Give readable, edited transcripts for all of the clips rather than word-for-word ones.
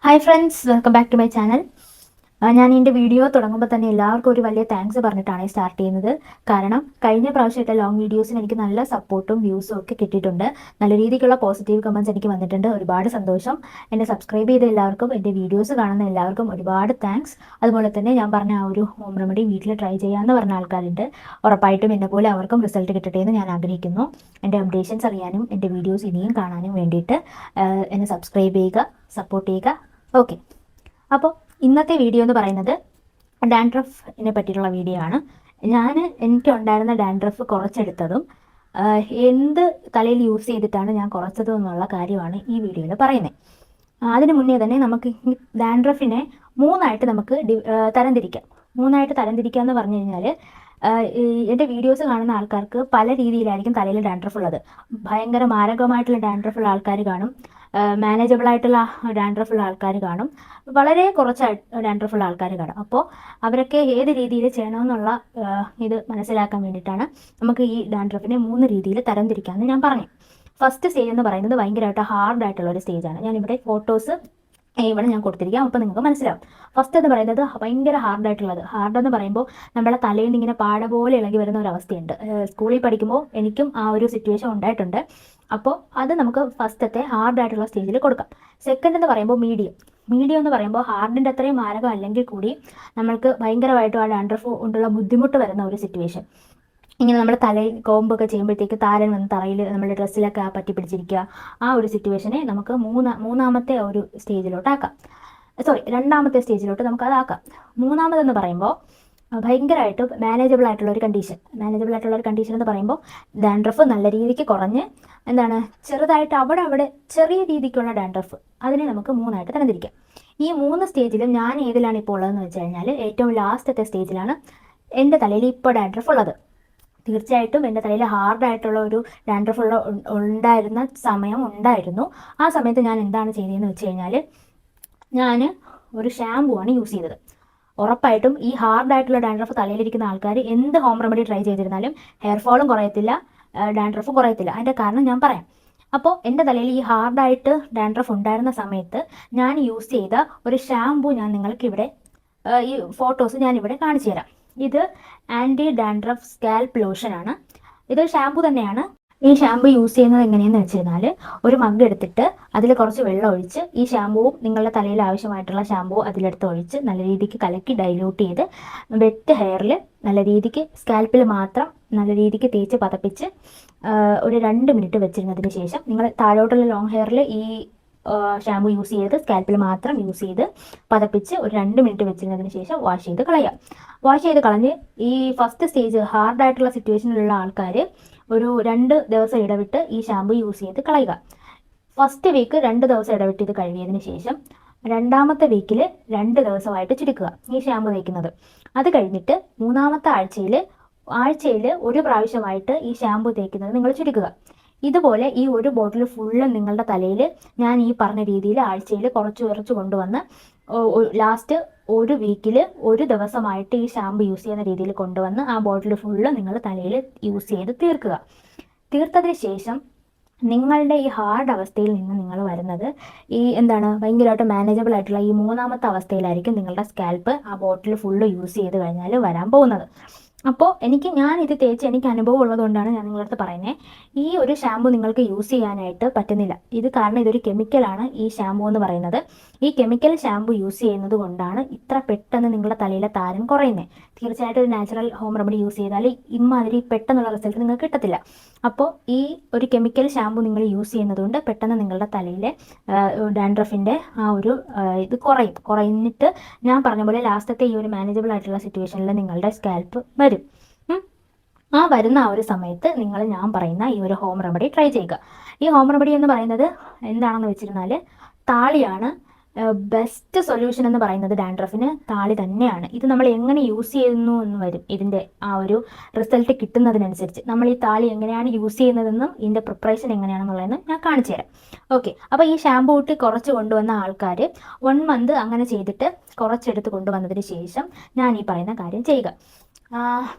Hi friends, welcome back to my channel. ഞാൻ എൻ്റെ video തുടങ്ങുമ്പോൾ തന്നെ എല്ലാവർക്കും ഒരു വലിയ താങ്ക്സ് പറഞ്ഞിട്ടാണ് സ്റ്റാർട്ട് ചെയ്യുന്നത്. കാരണം കഴിഞ്ഞ പ്രാവശ്യത്തെ ലോങ് വീഡിയോസിന് എനിക്ക് നല്ല സപ്പോർട്ടും വ്യൂസും ഒക്കെ കിട്ടിയിട്ടുണ്ട്. നല്ല രീതിക്കുള്ള പോസിറ്റീവ് കമൻറ്റ്സ് എനിക്ക് വന്നിട്ടുണ്ട്. ഒരുപാട് സന്തോഷം. എന്നെ സബ്സ്ക്രൈബ് ചെയ്ത എല്ലാവർക്കും, എൻ്റെ വീഡിയോസ് കാണുന്ന എല്ലാവർക്കും ഒരുപാട് താങ്ക്സ്. അതുപോലെ തന്നെ ഞാൻ പറഞ്ഞ ആ ഒരു ഹോം റെമഡി വീട്ടിൽ ട്രൈ ചെയ്യാമെന്ന് പറഞ്ഞ ആൾക്കാരുണ്ട്. ഉറപ്പായിട്ടും എന്നെ പോലെ അവർക്കും റിസൾട്ട് കിട്ടട്ടെ എന്ന് ഞാൻ ആഗ്രഹിക്കുന്നു. എൻ്റെ അപ്ഡേഷൻസ് അറിയാനും എൻ്റെ വീഡിയോസ് ഇനിയും കാണാനും വേണ്ടിയിട്ട് എന്നെ സബ്സ്ക്രൈബ് ചെയ്യുക, സപ്പോർട്ട് ചെയ്യുക. ഓക്കെ, അപ്പോൾ ഇന്നത്തെ വീഡിയോ എന്ന് പറയുന്നത് ഡാൻഡ്രഫിനെ പറ്റിയിട്ടുള്ള വീഡിയോ ആണ്. എനിക്കുണ്ടായിരുന്ന ഡാൻഡ്രഫ് കുറച്ചെടുത്തതും എന്ത് തലയിൽ യൂസ് ചെയ്തിട്ടാണ് ഞാൻ കുറച്ചതും എന്നുള്ള കാര്യമാണ് ഈ വീഡിയോയിൽ പറയുന്നത്. അതിന് മുന്നേ തന്നെ നമുക്ക് ഈ ഡാൻഡ്രഫിനെ മൂന്നായിട്ട് നമുക്ക് തരംതിരിക്കാം. എന്ന് പറഞ്ഞു കഴിഞ്ഞാൽ എൻ്റെ വീഡിയോസ് കാണുന്ന ആൾക്കാർക്ക് പല രീതിയിലായിരിക്കും തലയിൽ ഡാൻഡ്രഫ് ഉള്ളത്. ഭയങ്കര മാരകമായിട്ടുള്ള ഡാൻഡ്രഫ് ഉള്ള ആൾക്കാർ കാണും, മാനേജബിൾ ആയിട്ടുള്ള ഡാൻഡ്രഫ് ഉള്ള ആൾക്കാർ കാണും, വളരെ കുറച്ച് ഡാൻഡ്രഫ് ഉള്ള ആൾക്കാർ കാണും. അപ്പോൾ അവരൊക്കെ ഏത് രീതിയിൽ ചെയ്യണമെന്നുള്ള ഇത് മനസ്സിലാക്കാൻ വേണ്ടിയിട്ടാണ് നമുക്ക് ഈ ഡാൻഡ്രഫിനെ 3 രീതിയിൽ തരംതിരിക്കാമെന്ന് ഞാൻ പറഞ്ഞു. ഫസ്റ്റ് സ്റ്റേജ് എന്ന് പറയുന്നത് ഭയങ്കരമായിട്ട് ഹാർഡായിട്ടുള്ള ഒരു സ്റ്റേജാണ്. ഞാനിവിടെ ഫോട്ടോസ് ഇവിടെ ഞാൻ കൊടുത്തിരിക്കാം, അപ്പോൾ നിങ്ങൾക്ക് മനസ്സിലാവും. ഫസ്റ്റ് എന്ന് പറയുന്നത് ഭയങ്കര ഹാർഡായിട്ടുള്ളത്. ഹാർഡെന്ന് പറയുമ്പോൾ നമ്മുടെ തലയിൽ നിന്ന് ഇങ്ങനെ പാട പോലെ ഇളകി വരുന്ന ഒരു അവസ്ഥയുണ്ട്. സ്കൂളിൽ പഠിക്കുമ്പോൾ എനിക്കും ആ ഒരു സിറ്റുവേഷൻ ഉണ്ടായിട്ടുണ്ട്. അപ്പോൾ അത് നമുക്ക് ഫസ്റ്റത്തെ ഹാർഡായിട്ടുള്ള സ്റ്റേജിൽ കൊടുക്കാം. സെക്കൻഡ് എന്ന് പറയുമ്പോൾ മീഡിയം എന്ന് പറയുമ്പോൾ ഹാർഡിൻ്റെ അത്രയും മാരകം അല്ലെങ്കിൽ കൂടി നമ്മൾക്ക് ഭയങ്കരമായിട്ടും ആ ഡാൻഡ്രഫ് കൊണ്ടുള്ള ബുദ്ധിമുട്ട് വരുന്ന ഒരു സിറ്റുവേഷൻ. ഇങ്ങനെ നമ്മുടെ തലയിൽ കോമ്പൊക്കെ ചെയ്യുമ്പോഴത്തേക്ക് താരൻ വന്ന് തറയിൽ നമ്മുടെ ഡ്രസ്സിലൊക്കെ പറ്റി പിടിച്ചിരിക്കുക, ആ ഒരു സിറ്റുവേഷനെ നമുക്ക് മൂന്നാമത്തെ ഒരു സ്റ്റേജിലോട്ടാക്കാം. രണ്ടാമത്തെ സ്റ്റേജിലോട്ട് നമുക്ക് അതാക്കാം. മൂന്നാമതെന്ന് പറയുമ്പോൾ ഭയങ്കരമായിട്ട് മാനേജബിൾ ആയിട്ടുള്ള ഒരു കണ്ടീഷൻ എന്ന് പറയുമ്പോൾ ഡാൻഡ്രഫ് നല്ല രീതിക്ക് കുറഞ്ഞ് ചെറുതായിട്ട് അവിടെ ചെറിയ രീതിക്കുള്ള ഡാൻഡ്രഫ്, അതിനെ നമുക്ക് 3ആയിട്ട് തരംതിരിക്കാം. ഈ 3 സ്റ്റേജിലും ഞാൻ ഏതിലാണ് ഇപ്പോൾ ഉള്ളതെന്ന് വെച്ച് കഴിഞ്ഞാൽ ഏറ്റവും ലാസ്റ്റത്തെ സ്റ്റേജിലാണ് എൻ്റെ തലയിൽ ഇപ്പോൾ ഡാൻഡ്രഫ് ഉള്ളത്. തീർച്ചയായിട്ടും എൻ്റെ തലയിൽ ഹാർഡായിട്ടുള്ള ഒരു ഡാൻഡ്രഫ് ഉണ്ടായിരുന്ന സമയം ഉണ്ടായിരുന്നു. ആ സമയത്ത് ഞാൻ എന്താണ് ചെയ്തതെന്ന് വെച്ച് കഴിഞ്ഞാൽ ഞാൻ ഒരു ഷാമ്പു ആണ് യൂസ് ചെയ്തത്. ഉറപ്പായിട്ടും ഈ ഹാർഡായിട്ടുള്ള ഡാൻഡ്രഫ് തലയിലിരിക്കുന്ന ആൾക്കാർ എന്ത് ഹോം റെമഡി ട്രൈ ചെയ്തിരുന്നാലും ഹെയർ ഫോളും കുറയത്തില്ല, ഡാൻഡ്രഫും കുറയത്തില്ല. അതിൻ്റെ കാരണം ഞാൻ പറയാം. അപ്പോൾ എൻ്റെ തലയിൽ ഈ ഹാർഡായിട്ട് ഡാൻഡ്രഫ് ഉണ്ടായിരുന്ന സമയത്ത് ഞാൻ യൂസ് ചെയ്ത ഒരു ഷാമ്പു ഞാൻ നിങ്ങൾക്കിവിടെ ഈ ഫോട്ടോസ് ഞാനിവിടെ കാണിച്ചു തരാം. ഇത് ആൻറ്റി ഡാൻഡ്രഫ് സ്കാൽപ്പ് ലോഷനാണ്. ഇത് ഷാമ്പു തന്നെയാണ്. ഈ ഷാമ്പു യൂസ് ചെയ്യുന്നത് എങ്ങനെയെന്ന് വെച്ച് കഴിഞ്ഞാൽ ഒരു മഗ് എടുത്തിട്ട് അതിൽ കുറച്ച് വെള്ളം ഒഴിച്ച് ഈ ഷാമ്പുവും നിങ്ങളുടെ തലയിൽ ആവശ്യമായിട്ടുള്ള ഷാമ്പു അതിലെടുത്ത് ഒഴിച്ച് നല്ല രീതിക്ക് കലക്കി ഡൈല്യൂട്ട് ചെയ്ത് വെറ്റ് ഹെയറിൽ നല്ല രീതിക്ക് സ്കാൽപ്പിൽ മാത്രം നല്ല രീതിക്ക് തേച്ച് പതപ്പിച്ച് ഒരു 2 മിനിറ്റ് വെച്ചിരുന്നതിന് ശേഷം നിങ്ങൾ താഴോട്ടുള്ള ലോങ് ഹെയറിൽ ഈ ഷാമ്പു യൂസ് ചെയ്ത് സ്കാൽപ്പിൽ മാത്രം യൂസ് ചെയ്ത് പതപ്പിച്ച് ഒരു 2 മിനിറ്റ് വെച്ചിരുന്നതിന് ശേഷം വാഷ് ചെയ്ത് കളയാം. വാഷ് ചെയ്ത് കളഞ്ഞ് ഈ ഫസ്റ്റ് സ്റ്റേജ് ഹാർഡായിട്ടുള്ള സിറ്റുവേഷനിലുള്ള ആൾക്കാർ ഒരു 2 ദിവസം ഇടവിട്ട് ഈ ഷാമ്പു യൂസ് ചെയ്ത് കളയുക. ഫസ്റ്റ് വീക്ക് 2 ദിവസം ഇടവിട്ട് ഇത് കഴുകിയതിന് ശേഷം രണ്ടാമത്തെ വീക്കിൽ 2 ദിവസമായിട്ട് ചുരുക്കുക ഈ ഷാമ്പു തേക്കുന്നത്. അത് കഴിഞ്ഞിട്ട് മൂന്നാമത്തെ ആഴ്ചയിൽ ഒരു പ്രാവശ്യമായിട്ട് ഈ ഷാമ്പു തേക്കുന്നത് നിങ്ങൾ ചുരുക്കുക. ഇതുപോലെ ഈ ഒരു ബോട്ടിൽ ഫുള്ളും നിങ്ങളുടെ തലയിൽ ഞാൻ ഈ പറഞ്ഞ രീതിയിൽ ആഴ്ചയിൽ കുറച്ച് കൊണ്ടുവന്ന് ലാസ്റ്റ് ഒരു വീക്കിൽ ഒരു ദിവസമായിട്ട് ഈ ഷാമ്പു യൂസ് ചെയ്യുന്ന രീതിയിൽ കൊണ്ടുവന്ന് ആ ബോട്ടിൽ ഫുള്ള് നിങ്ങൾ തലയിൽ യൂസ് ചെയ്ത് തീർക്കുക. തീർത്തതിന് ശേഷം നിങ്ങളുടെ ഈ ഹാർഡ് അവസ്ഥയിൽ നിന്ന് നിങ്ങൾ വരുന്നത് ഈ ഭയങ്കരമായിട്ട് മാനേജബിൾ ആയിട്ടുള്ള ഈ മൂന്നാമത്തെ അവസ്ഥയിലായിരിക്കും നിങ്ങളുടെ സ്കാൽപ്പ് ആ ബോട്ടിൽ ഫുള്ള് യൂസ് ചെയ്ത് കഴിഞ്ഞാൽ വരാൻ പോകുന്നത്. അപ്പോൾ ഞാൻ ഇത് തേച്ച് എനിക്ക് അനുഭവം ഉള്ളതുകൊണ്ടാണ് ഞാൻ നിങ്ങളടുത്ത് പറയുന്നത്. ഈ ഒരു ഷാമ്പു നിങ്ങൾക്ക് യൂസ് ചെയ്യാനായിട്ട് പറ്റുന്നില്ല. ഇത് കാരണം ഇതൊരു കെമിക്കലാണ് ഈ ഷാമ്പു എന്ന് പറയുന്നത്. ഈ കെമിക്കൽ ഷാമ്പു യൂസ് ചെയ്യുന്നത് കൊണ്ടാണ് ഇത്ര പെട്ടെന്ന് നിങ്ങളുടെ തലയിലെ താരൻ കുറയുന്നത്. തീർച്ചയായിട്ടും ഒരു നാച്ചുറൽ ഹോം റെമഡി യൂസ് ചെയ്താൽ ഇമാതിരി പെട്ടെന്നുള്ള റിസൾട്ട് നിങ്ങൾക്ക് കിട്ടത്തില്ല. അപ്പോൾ ഈ ഒരു കെമിക്കൽ ഷാമ്പു നിങ്ങൾ യൂസ് ചെയ്യുന്നത് കൊണ്ട് പെട്ടെന്ന് നിങ്ങളുടെ തലയിലെ ഡാൻഡ്രഫിൻ്റെ ആ ഒരു ഇത് കുറഞ്ഞിട്ട് ഞാൻ പറഞ്ഞ പോലെ ലാസ്റ്റത്തെ ഈ ഒരു മാനേജബിൾ ആയിട്ടുള്ള സിറ്റുവേഷനിൽ നിങ്ങളുടെ സ്കാൽപ്പ് വരും. ആ വരുന്ന ആ ഒരു സമയത്ത് ഞാൻ പറയുന്ന ഈ ഒരു ഹോം റെമഡി ട്രൈ ചെയ്യുക. ഈ ഹോം റെമഡി എന്ന് പറയുന്നത് എന്താണെന്ന് വെച്ചിരുന്നാൽ താളിയാണ്. ബെസ്റ്റ് സൊല്യൂഷൻ എന്ന് പറയുന്നത് ഡാൻഡ്രഫിന് താളി തന്നെയാണ്. ഇത് നമ്മൾ എങ്ങനെ യൂസ് ചെയ്യുന്നു എന്ന് വരും ഇതിൻ്റെ ആ ഒരു റിസൾട്ട് കിട്ടുന്നതിനനുസരിച്ച്. നമ്മൾ ഈ താളി എങ്ങനെയാണ് യൂസ് ചെയ്യുന്നതെന്നും ഇതിൻ്റെ പ്രിപ്പറേഷൻ എങ്ങനെയാണെന്നുള്ളതെന്നും ഞാൻ കാണിച്ചു തരാം. ഓക്കെ, അപ്പോൾ ഈ ഷാമ്പൂ ഇട്ട് കുറച്ച് കൊണ്ടുവന്ന ആൾക്കാർ 1 മന്ത് അങ്ങനെ ചെയ്തിട്ട് കുറച്ചെടുത്ത് കൊണ്ടുവന്നതിന് ശേഷം ഞാൻ ഈ പറയുന്ന കാര്യം ചെയ്യുക.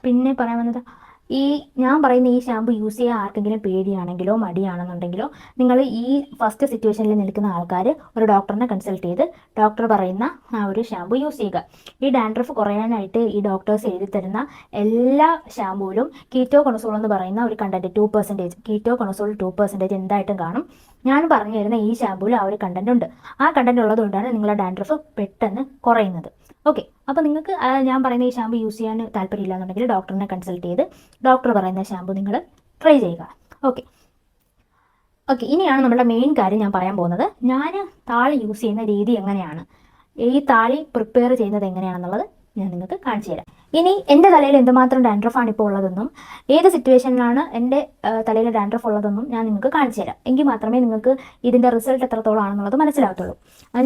പിന്നെ പറയാൻ വന്നത് ഈ ഞാൻ പറയുന്ന ഈ ഷാമ്പു യൂസ് ചെയ്യാൻ ആർക്കെങ്കിലും പേടിയാണെങ്കിലോ മടിയാണെന്നുണ്ടെങ്കിലോ നിങ്ങൾ ഈ ഫസ്റ്റ് സിറ്റുവേഷനിൽ നിൽക്കുന്ന ആൾക്കാർ ഒരു ഡോക്ടറിനെ കൺസൾട്ട് ചെയ്ത് ഡോക്ടർ പറയുന്ന ആ ഒരു ഷാമ്പു യൂസ് ചെയ്യുക. ഈ ഡാൻഡ്രഫ് കുറയാനായിട്ട് ഈ ഡോക്ടേഴ്സ് എഴുതി തരുന്ന എല്ലാ ഷാമ്പൂവിലും കീറ്റോ കൊണസോൾ എന്ന് പറയുന്ന ഒരു കണ്ടന്റ് 2%, കീറ്റോ കൊണസോൾ 2% എന്തായിട്ടും കാണും. ഞാൻ പറഞ്ഞു തരുന്ന ഈ ഷാമ്പൂവിൽ ആ ഒരു കണ്ടന്റ് ഉണ്ട്. ആ കണ്ടന്റ് ഉള്ളതുകൊണ്ടാണ് നിങ്ങളുടെ ഡാൻഡ്രഫ് പെട്ടെന്ന് കുറയുന്നത്. ഓക്കെ, അപ്പോൾ നിങ്ങൾക്ക് ഞാൻ പറയുന്ന ഈ ഷാമ്പു യൂസ് ചെയ്യാൻ താല്പര്യമില്ല എന്നുണ്ടെങ്കിൽ ഡോക്ടറിനെ കൺസൾട്ട് ചെയ്ത് ഡോക്ടർ പറയുന്ന ഷാമ്പു നിങ്ങൾ ട്രൈ ചെയ്യുക. ഓക്കെ ഓക്കെ ഇനിയാണ് നമ്മുടെ മെയിൻ കാര്യം ഞാൻ പറയാൻ പോകുന്നത്. ഞാൻ താളി യൂസ് ചെയ്യുന്ന രീതി എങ്ങനെയാണ്, ഈ താളി പ്രിപ്പയർ ചെയ്യുന്നത് എങ്ങനെയാണെന്നുള്ളത് ഞാൻ നിങ്ങൾക്ക് കാണിച്ചു തരാം. ഇനി എൻ്റെ തലയിൽ എന്തുമാത്രം ഡാൻഡ്രഫാണ് ഇപ്പോൾ ഉള്ളതെന്നും ഏത് സിറ്റുവേഷനിലാണ് എൻ്റെ തലയിൽ ഡാൻഡ്രഫ് ഉള്ളതെന്നും ഞാൻ നിങ്ങൾക്ക് കാണിച്ചു തരാം. എങ്കിൽ മാത്രമേ നിങ്ങൾക്ക് ഇതിൻ്റെ റിസൾട്ട് എത്രത്തോളം ആണെന്നുള്ളത് മനസ്സിലാകത്തുള്ളൂ.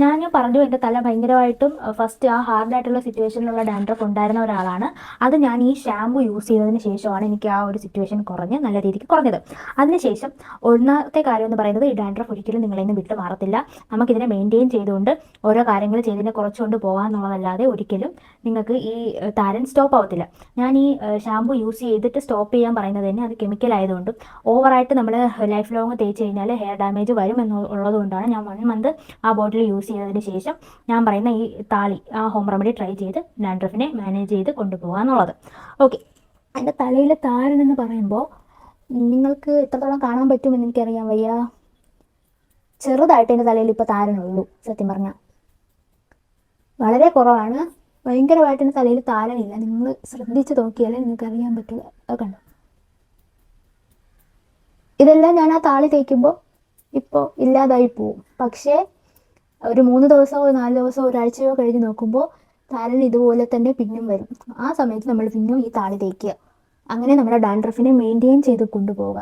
ഞാൻ പറഞ്ഞു എൻ്റെ തല ഭയങ്കരമായിട്ടും ഫസ്റ്റ് ആ ഹാർഡായിട്ടുള്ള സിറ്റുവേഷനിലുള്ള ഡാൻഡ്രഫ് ഉണ്ടായിരുന്ന ഒരാളാണ്. അത് ഞാൻ ഈ ഷാമ്പു യൂസ് ചെയ്തതിന് ശേഷമാണ് എനിക്ക് ആ ഒരു സിറ്റുവേഷൻ കുറഞ്ഞ് നല്ല രീതിക്ക് കുറഞ്ഞത്. അതിനുശേഷം ഒന്നാമത്തെ കാര്യം എന്ന് പറയുന്നത് ഈ ഡാൻഡ്രഫ് ഒരിക്കലും നിങ്ങളിൽ നിന്ന് വിട്ടു മാറത്തില്ല. നമുക്കിതിനെ മെയിൻറ്റെയിൻ ചെയ്തുകൊണ്ട് ഓരോ കാര്യങ്ങൾ ചെയ്തതിനെ കുറച്ചുകൊണ്ട് പോകാമെന്നുള്ളതല്ലാതെ ഒരിക്കലും നിങ്ങൾക്ക് ഈ താരൻ സ്റ്റോപ്പ് ആവത്തില്ല. ഞാൻ ഈ ഷാമ്പു യൂസ് ചെയ്തിട്ട് സ്റ്റോപ്പ് ചെയ്യാൻ പറയുന്നത് തന്നെ അത് കെമിക്കൽ ആയതുകൊണ്ടും ഓവറായിട്ട് നമ്മൾ ലൈഫ് ലോങ് തേച്ച് കഴിഞ്ഞാൽ ഹെയർ ഡാമേജ് വരും എന്നുള്ളത് കൊണ്ടാണ് ഞാൻ 1 മന്ത് ആ ബോട്ടിൽ യൂസ് ചെയ്തതിന് ശേഷം ഞാൻ പറയുന്ന ഈ താളി ആ ഹോം റെമഡി ട്രൈ ചെയ്ത് ഡാൻഡ്രഫിനെ മാനേജ് ചെയ്ത് കൊണ്ടുപോകുക എന്നുള്ളത്. ഓക്കെ, എൻ്റെ തലയിലെ താരൻ എന്ന് പറയുമ്പോൾ നിങ്ങൾക്ക് എത്രത്തോളം കാണാൻ പറ്റുമെന്ന് എനിക്കറിയാൻ വയ്യ. ചെറുതായിട്ട് എൻ്റെ തലയിൽ ഇപ്പോൾ താരനുള്ളൂ. സത്യം പറഞ്ഞാൽ വളരെ കുറവാണ്. ഭയങ്കരമായിട്ട് എൻ്റെ തലയിൽ താരനില്ല. നിങ്ങൾ ശ്രദ്ധിച്ച് നോക്കിയാലേ നിങ്ങൾക്ക് അറിയാൻ പറ്റുക. കണ്ടോ, ഇതെല്ലാം ഞാൻ ആ താളി തേക്കുമ്പോൾ ഇപ്പോൾ ഇല്ലാതായി പോവും. പക്ഷേ ഒരു 3 ദിവസമോ 4 ദിവസമോ ഒരാഴ്ചയോ കഴിഞ്ഞ് നോക്കുമ്പോൾ താരൻ ഇതുപോലെ തന്നെ പിന്നും വരും. ആ സമയത്ത് നമ്മൾ പിന്നും ഈ താളി തേക്കുക. അങ്ങനെ നമ്മുടെ ഡാൻഡ്രഫിനെ മെയിൻറ്റെയിൻ ചെയ്ത് കൊണ്ടുപോവുക.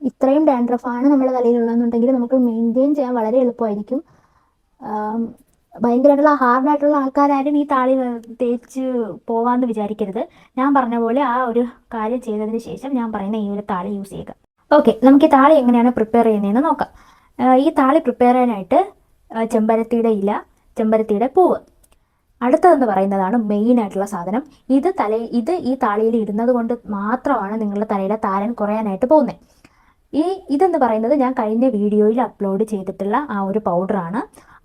ഇത്രയും ഡാൻഡ്രഫാണ് നമ്മുടെ തലയിലുള്ളതെന്നുണ്ടെങ്കിൽ നമുക്ക് മെയിൻറ്റെയിൻ ചെയ്യാൻ വളരെ എളുപ്പമായിരിക്കും. ഭയങ്കരമായിട്ടുള്ള ഹാർഡായിട്ടുള്ള ആൾക്കാരും ഈ താളി തേച്ച് പോവാമെന്ന് വിചാരിക്കരുത്. ഞാൻ പറഞ്ഞ പോലെ ആ ഒരു കാര്യം ചെയ്തതിന് ശേഷം ഞാൻ പറയുന്ന ഈ ഒരു താളി യൂസ് ചെയ്യുക. ഓക്കെ, നമുക്ക് ഈ താളി എങ്ങനെയാണ് പ്രിപ്പയർ ചെയ്യുന്നതെന്ന് നോക്കാം. ഈ താളി പ്രിപ്പയർ ചെയ്യാനായിട്ട് ചെമ്പരത്തിയുടെ ഇല, ചെമ്പരത്തിയുടെ പൂവ്, അടുത്തതെന്ന് പറയുന്നതാണ് മെയിൻ ആയിട്ടുള്ള സാധനം. ഇത് ഈ താളിയിൽ ഇടുന്നത് കൊണ്ട് മാത്രമാണ് നിങ്ങളുടെ തലയിലെ താരൻ കുറയാനായിട്ട് പോകുന്നത്. ഇതെന്ന് പറയുന്നത് ഞാൻ കഴിഞ്ഞ വീഡിയോയിൽ അപ്ലോഡ് ചെയ്തിട്ടുള്ള ആ ഒരു പൗഡറാണ്.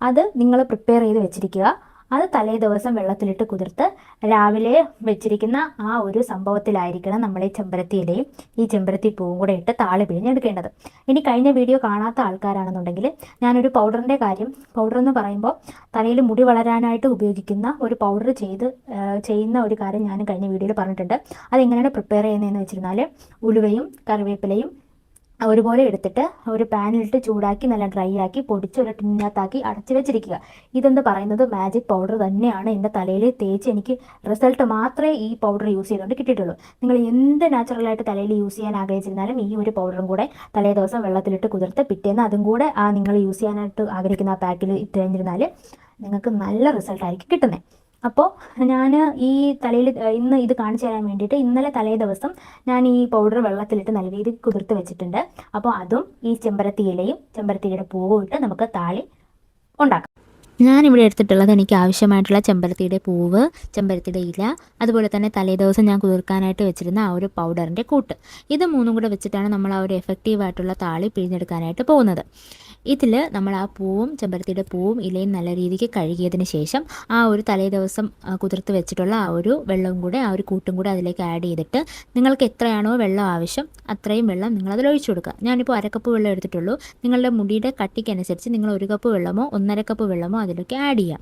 അത് നിങ്ങൾ പ്രിപ്പയർ ചെയ്ത് വെച്ചിരിക്കുക. അത് തലേ ദിവസം വെള്ളത്തിലിട്ട് കുതിർത്ത് രാവിലെ വെച്ചിരിക്കുന്ന ആ ഒരു സംഭവത്തിലായിരിക്കണം നമ്മൾ ഈ ചെമ്പരത്തി ഇലയും ഈ ചെമ്പരത്തി പൂവും കൂടെ ഇട്ട് താളി പിഴിഞ്ഞെടുക്കേണ്ടത്. ഇനി കഴിഞ്ഞ വീഡിയോ കാണാത്ത ആൾക്കാരാണെന്നുണ്ടെങ്കിൽ ഞാനൊരു പൗഡറിൻ്റെ കാര്യം, പൗഡർ എന്ന് പറയുമ്പോൾ തലയിൽ മുടി വളരാനായിട്ട് ഉപയോഗിക്കുന്ന ഒരു പൗഡർ ചെയ്യുന്ന ഒരു കാര്യം ഞാൻ കഴിഞ്ഞ വീഡിയോയിൽ പറഞ്ഞിട്ടുണ്ട്. അതെങ്ങനെയാണ് പ്രിപ്പയർ ചെയ്യുന്നതെന്ന് വെച്ചിരുന്നാൽ ഉലുവയും കറിവേപ്പിലയും ഒരുപോലെ എടുത്തിട്ട് ഒരു പാനിലിട്ട് ചൂടാക്കി നല്ല ഡ്രൈ ആക്കി പൊടിച്ച് ഒരു ടിന്നകത്താക്കി അടച്ചു വെച്ചിരിക്കുക. ഇതെന്ന് പറയുന്നത് മാജിക് പൗഡർ തന്നെയാണ്. എൻ്റെ തലയിൽ തേച്ച് എനിക്ക് റിസൾട്ട് മാത്രമേ ഈ പൗഡർ യൂസ് ചെയ്തുകൊണ്ട് കിട്ടിയിട്ടുള്ളൂ. നിങ്ങൾ എന്ത് നാച്ചുറലായിട്ട് തലയിൽ യൂസ് ചെയ്യാൻ ആഗ്രഹിച്ചിരുന്നാലും ഈ ഒരു പൗഡറും കൂടെ തലേ ദിവസം വെള്ളത്തിലിട്ട് കുതിർത്ത് പിറ്റേന്ന് അതും കൂടെ നിങ്ങൾ യൂസ് ചെയ്യാനായിട്ട് ആഗ്രഹിക്കുന്ന ആ പാക്കിൽ ഇട്ട് കഴിഞ്ഞിരുന്നാൽ നിങ്ങൾക്ക് നല്ല റിസൾട്ടായിരിക്കും കിട്ടുന്നത്. അപ്പോൾ ഞാൻ ഈ തലയിൽ ഇന്ന് ഇത് കാണിച്ചു തരാൻ വേണ്ടിയിട്ട് ഇന്നലെ തലേ ദിവസം ഞാൻ ഈ പൗഡർ വെള്ളത്തിലിട്ട് നല്ല രീതിയിൽ കുതിർത്ത് വെച്ചിട്ടുണ്ട്. അപ്പോൾ അതും ഈ ചെമ്പരത്തി ഇലയും ചെമ്പരത്തിയുടെ പൂവും ഇട്ട് നമുക്ക് താളി ഉണ്ടാക്കാം. ഞാനിവിടെ എടുത്തിട്ടുള്ളത് എനിക്ക് ആവശ്യമായിട്ടുള്ള ചെമ്പരത്തിയുടെ പൂവ്, ചെമ്പരത്തിയുടെ ഇല, അതുപോലെ തന്നെ തലേ ദിവസം ഞാൻ കുതിർക്കാനായിട്ട് വെച്ചിരുന്ന ആ ഒരു പൗഡറിൻ്റെ കൂട്ട്. ഇത് മൂന്നും കൂടെ വെച്ചിട്ടാണ് നമ്മൾ ആ ഒരു എഫക്റ്റീവായിട്ടുള്ള താളി പിഴിഞ്ഞെടുക്കാനായിട്ട് പോകുന്നത്. ഇതിൽ നമ്മൾ ആ പൂവും ചെമ്പരത്തിയുടെ പൂവും ഇലയും നല്ല രീതിക്ക് കഴുകിയതിന് ശേഷം ആ ഒരു തലേ ദിവസം കുതിർത്ത് വെച്ചിട്ടുള്ള ആ ഒരു വെള്ളവും കൂടെ ആ ഒരു കൂട്ടും കൂടെ അതിലേക്ക് ആഡ് ചെയ്തിട്ട് നിങ്ങൾക്ക് എത്രയാണോ വെള്ളം ആവശ്യം അത്രയും വെള്ളം നിങ്ങളതിൽ ഒഴിച്ചു കൊടുക്കുക. ഞാനിപ്പോൾ 1 കപ്പ് വെള്ളം എടുത്തിട്ടുള്ളൂ. നിങ്ങളുടെ മുടിയുടെ കട്ടിക്കനുസരിച്ച് നിങ്ങൾ 1 കപ്പ് വെള്ളമോ 1.5 കപ്പ് വെള്ളമോ അതിലേക്ക് ആഡ് ചെയ്യാം.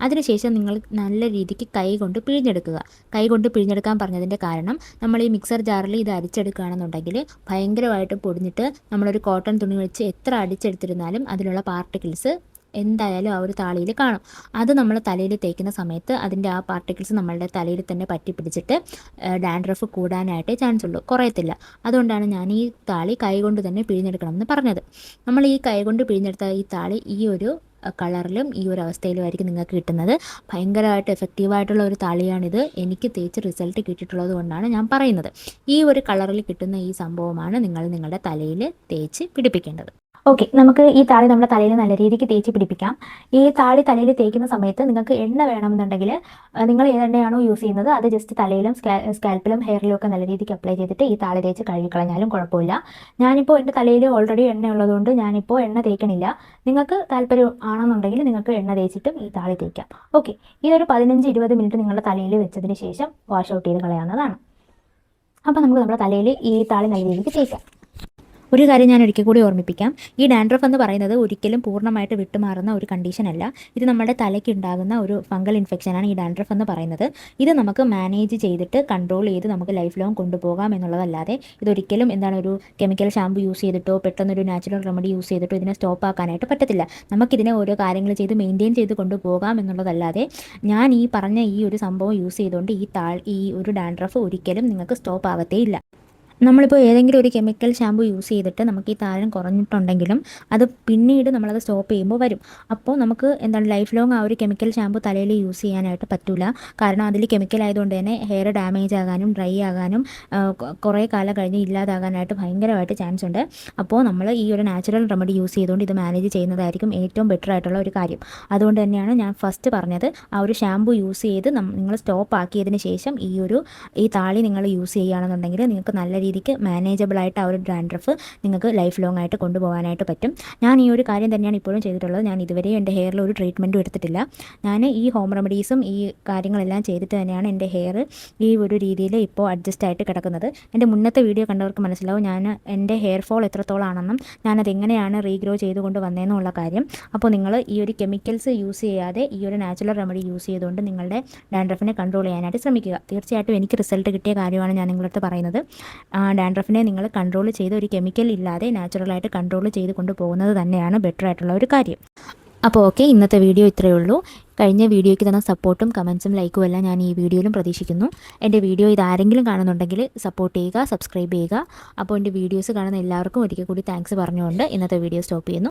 അതിനുശേഷം നിങ്ങൾ നല്ല രീതിക്ക് കൈ കൊണ്ട് പിഴിഞ്ഞെടുക്കുക. കൈ കൊണ്ട് പിഴിഞ്ഞെടുക്കാൻ പറഞ്ഞതിൻ്റെ കാരണം നമ്മൾ ഈ മിക്സർ ജാറിൽ ഇത് അരിച്ചെടുക്കുകയാണെന്നുണ്ടെങ്കിൽ ഭയങ്കരമായിട്ട് പൊടിഞ്ഞിട്ട് നമ്മളൊരു കോട്ടൺ തുണി വെച്ച് എത്ര അടിച്ചെടുത്തിരുന്നാലും അതിലുള്ള പാർട്ടിക്കിൾസ് എന്തായാലും ആ ഒരു താളിയിൽ കാണും. അത് നമ്മൾ തലയിൽ തേക്കുന്ന സമയത്ത് അതിൻ്റെ ആ പാർട്ടിക്കിൾസ് നമ്മളുടെ തലയിൽ തന്നെ പറ്റി പിടിച്ചിട്ട് ഡാൻഡ്രഫ് കൂടാനായിട്ടേ ചാൻസ് ഉള്ളൂ, കുറയത്തില്ല. അതുകൊണ്ടാണ് ഞാൻ ഈ താളി കൈ കൊണ്ട് തന്നെ പിഴിഞ്ഞെടുക്കണം എന്ന് പറഞ്ഞത്. നമ്മൾ ഈ കൈ കൊണ്ട് പിഴിഞ്ഞെടുത്ത ഈ താളി ഈ ഒരു കളറിലും ഈ ഒരു അവസ്ഥയിലും ആയിരിക്കും നിങ്ങൾക്ക് കിട്ടുന്നത്. ഭയങ്കരമായിട്ട് എഫക്റ്റീവായിട്ടുള്ള ഒരു താളിയാണിത്. എനിക്ക് തേച്ച് റിസൾട്ട് കിട്ടിയിട്ടുള്ളത് കൊണ്ടാണ് ഞാൻ പറയുന്നത്. ഈ ഒരു കളറിൽ കിട്ടുന്ന ഈ സംഭവമാണ് നിങ്ങൾ നിങ്ങളുടെ തലയിൽ തേച്ച് പിടിപ്പിക്കേണ്ടത്. ഓക്കെ, നമുക്ക് ഈ താളി നമ്മുടെ തലയിൽ നല്ല രീതിക്ക് തേച്ച് പിടിപ്പിക്കാം. ഈ താളി തലയിൽ തേക്കുന്ന സമയത്ത് നിങ്ങൾക്ക് എണ്ണ വേണമെന്നുണ്ടെങ്കിൽ നിങ്ങൾ ഏതെണ്ണയാണോ യൂസ് ചെയ്യുന്നത് അത് ജസ്റ്റ് തലയിലും സ്കാൽപ്പിലും ഹെയറിലും ഒക്കെ നല്ല രീതിക്ക് അപ്ലൈ ചെയ്തിട്ട് ഈ താളി തേച്ച് കഴുകിക്കളഞ്ഞാലും കുഴപ്പമില്ല. ഞാനിപ്പോൾ എൻ്റെ തലയിൽ ഓൾറെഡി എണ്ണ ഉള്ളതുകൊണ്ട് ഞാനിപ്പോൾ എണ്ണ തേക്കണില്ല. നിങ്ങൾക്ക് താല്പര്യം ആണെന്നുണ്ടെങ്കിൽ നിങ്ങൾക്ക് എണ്ണ തേച്ചിട്ടും ഈ താളി തേക്കാം. ഓക്കെ, ഇതൊരു 15-20 മിനിറ്റ് നിങ്ങളുടെ തലയിൽ വെച്ചതിന് ശേഷം വാഷ് ഔട്ട് ചെയ്ത് കളയാവുന്നതാണ്. അപ്പോൾ നമുക്ക് നമ്മുടെ തലയിൽ ഈ താളി നല്ല രീതിക്ക് തേക്കാം. ഒരു കാര്യം ഞാൻ ഒരിക്കൽ കൂടി ഓർമ്മിപ്പിക്കാം. ഈ ഡാൻഡ്രഫ് എന്ന് പറയുന്നത് ഒരിക്കലും പൂർണ്ണമായിട്ട് വിട്ടുമാറുന്ന ഒരു കണ്ടീഷനല്ല. ഇത് നമ്മുടെ തലയ്ക്ക് ഉണ്ടാകുന്ന ഒരു ഫംഗൽ ഇൻഫെക്ഷനാണ് ഈ ഡാൻഡ്രഫ് എന്ന് പറയുന്നത്. ഇത് നമുക്ക് മാനേജ് ചെയ്തിട്ട് കൺട്രോൾ ചെയ്ത് നമുക്ക് ലൈഫ് ലോങ് കൊണ്ടുപോകാം എന്നുള്ളതല്ലാതെ ഇതൊരിക്കലും ഒരു കെമിക്കൽ ഷാമ്പു യൂസ് ചെയ്തിട്ടോ പെട്ടെന്നൊരു നാച്ചുറൽ റെമഡി യൂസ് ചെയ്തിട്ടോ ഇതിനെ സ്റ്റോപ്പ് ആക്കാനായിട്ട് പറ്റത്തില്ല. നമുക്കിതിനെ ഓരോ കാര്യങ്ങൾ ചെയ്ത് മെയിൻറ്റെയിൻ ചെയ്ത് കൊണ്ടുപോകാം എന്നുള്ളതല്ലാതെ ഞാൻ ഈ പറഞ്ഞ ഈ ഒരു സംഭവം യൂസ് ചെയ്തുകൊണ്ട് ഈ ഒരു ഡാൻഡ്രഫ് ഒരിക്കലും നിങ്ങൾക്ക് സ്റ്റോപ്പ് ആവത്തേ ഇല്ല. നമ്മളിപ്പോൾ ഏതെങ്കിലും ഒരു കെമിക്കൽ ഷാമ്പു യൂസ് ചെയ്തിട്ട് നമുക്ക് ഈ താരൻ കുറഞ്ഞിട്ടുണ്ടെങ്കിലും അത് പിന്നീട് നമ്മളത് സ്റ്റോപ്പ് ചെയ്യുമ്പോൾ വരും. അപ്പോൾ നമുക്ക് ലൈഫ് ലോങ് ആ ഒരു കെമിക്കൽ ഷാമ്പു തലയിൽ യൂസ് ചെയ്യാനായിട്ട് പറ്റില്ല. കാരണം അതിൽ കെമിക്കൽ ആയതുകൊണ്ട് തന്നെ ഹെയർ ഡാമേജ് ആകാനും ഡ്രൈ ആകാനും കുറേ കാലം കഴിഞ്ഞ് ഇല്ലാതാകാനായിട്ട് ഭയങ്കരമായിട്ട് ചാൻസ് ഉണ്ട്. അപ്പോൾ നമ്മൾ ഈ ഒരു നാച്ചുറൽ റെമഡി യൂസ് ചെയ്തുകൊണ്ട് ഇത് മാനേജ് ചെയ്യുന്നതായിരിക്കും ഏറ്റവും ബെറ്റർ ആയിട്ടുള്ള ഒരു കാര്യം. അതുകൊണ്ട് തന്നെയാണ് ഞാൻ ഫസ്റ്റ് പറഞ്ഞത് ആ ഒരു ഷാമ്പു യൂസ് ചെയ്ത് നിങ്ങൾ സ്റ്റോപ്പ് ആക്കിയതിന് ശേഷം ഈ താളി നിങ്ങൾ യൂസ് ചെയ്യുകയാണെന്നുണ്ടെങ്കിൽ നിങ്ങൾക്ക് നല്ല രീതിക്ക് മാനേജബിളായിട്ട് ആ ഒരു ഡാൻഡ്രഫ് നിങ്ങൾക്ക് ലൈഫ് ലോങ് ആയിട്ട് കൊണ്ടുപോകാനായിട്ട് പറ്റും. ഞാൻ ഈ ഒരു കാര്യം തന്നെയാണ് ഇപ്പോഴും ചെയ്തിട്ടുള്ളത്. ഞാൻ ഇതുവരെ എൻ്റെ ഹെയറിൽ ഒരു ട്രീറ്റ്മെൻറ്റും എടുത്തിട്ടില്ല. ഞാൻ ഈ ഹോം റെമഡീസും ഈ കാര്യങ്ങളെല്ലാം ചെയ്തിട്ട് തന്നെയാണ് എൻ്റെ ഹെയർ ഈ ഒരു രീതിയിൽ ഇപ്പോൾ അഡ്ജസ്റ്റ് ആയിട്ട് കിടക്കുന്നത്. എൻ്റെ മുന്നത്തെ വീഡിയോ കണ്ടവർക്ക് മനസ്സിലാവും എൻ്റെ ഹെയർ ഫോൾ എത്രത്തോളാണെന്നും ഞാനതെങ്ങനെയാണ് റീഗ്രോ ചെയ്തുകൊണ്ട് വന്നതെന്നുള്ള കാര്യം. അപ്പോൾ നിങ്ങൾ ഈ ഒരു കെമിക്കൽസ് യൂസ് ചെയ്യാതെ ഈ ഒരു നാച്ചുറൽ റെമഡി യൂസ് ചെയ്തുകൊണ്ട് നിങ്ങളുടെ ഡാൻഡ്രഫിനെ കൺട്രോൾ ചെയ്യാനായിട്ട് ശ്രമിക്കുക. തീർച്ചയായിട്ടും എനിക്ക് റിസൾട്ട് കിട്ടിയ കാര്യമാണ് ഞാൻ നിങ്ങളടുത്ത് പറയുന്നത്. ഡാൻഡ്രഫിനെ നിങ്ങൾ കൺട്രോൾ ചെയ്ത് ഒരു കെമിക്കൽ ഇല്ലാതെ നാച്ചുറലായിട്ട് കൺട്രോൾ ചെയ്ത് കൊണ്ടുപോകുന്നത് തന്നെയാണ് ബെറ്റർ ആയിട്ടുള്ള ഒരു കാര്യം. അപ്പോൾ ഓക്കെ, ഇന്നത്തെ വീഡിയോ ഇത്രയേ ഉള്ളൂ. കഴിഞ്ഞ വീഡിയോയ്ക്ക് തന്ന സപ്പോർട്ടും കമൻസും ലൈക്കും എല്ലാം ഞാൻ ഈ വീഡിയോയിലും പ്രതീക്ഷിക്കുന്നു. എൻ്റെ വീഡിയോ ഇതാരെങ്കിലും കാണുന്നുണ്ടെങ്കിൽ സപ്പോർട്ട് ചെയ്യുക, സബ്സ്ക്രൈബ് ചെയ്യുക. അപ്പോൾ എൻ്റെ വീഡിയോസ് കാണുന്ന എല്ലാവർക്കും ഒരിക്കൽ കൂടി താങ്ക്സ് പറഞ്ഞുകൊണ്ട് ഇന്നത്തെ വീഡിയോ സ്റ്റോപ്പ് ചെയ്യുന്നു.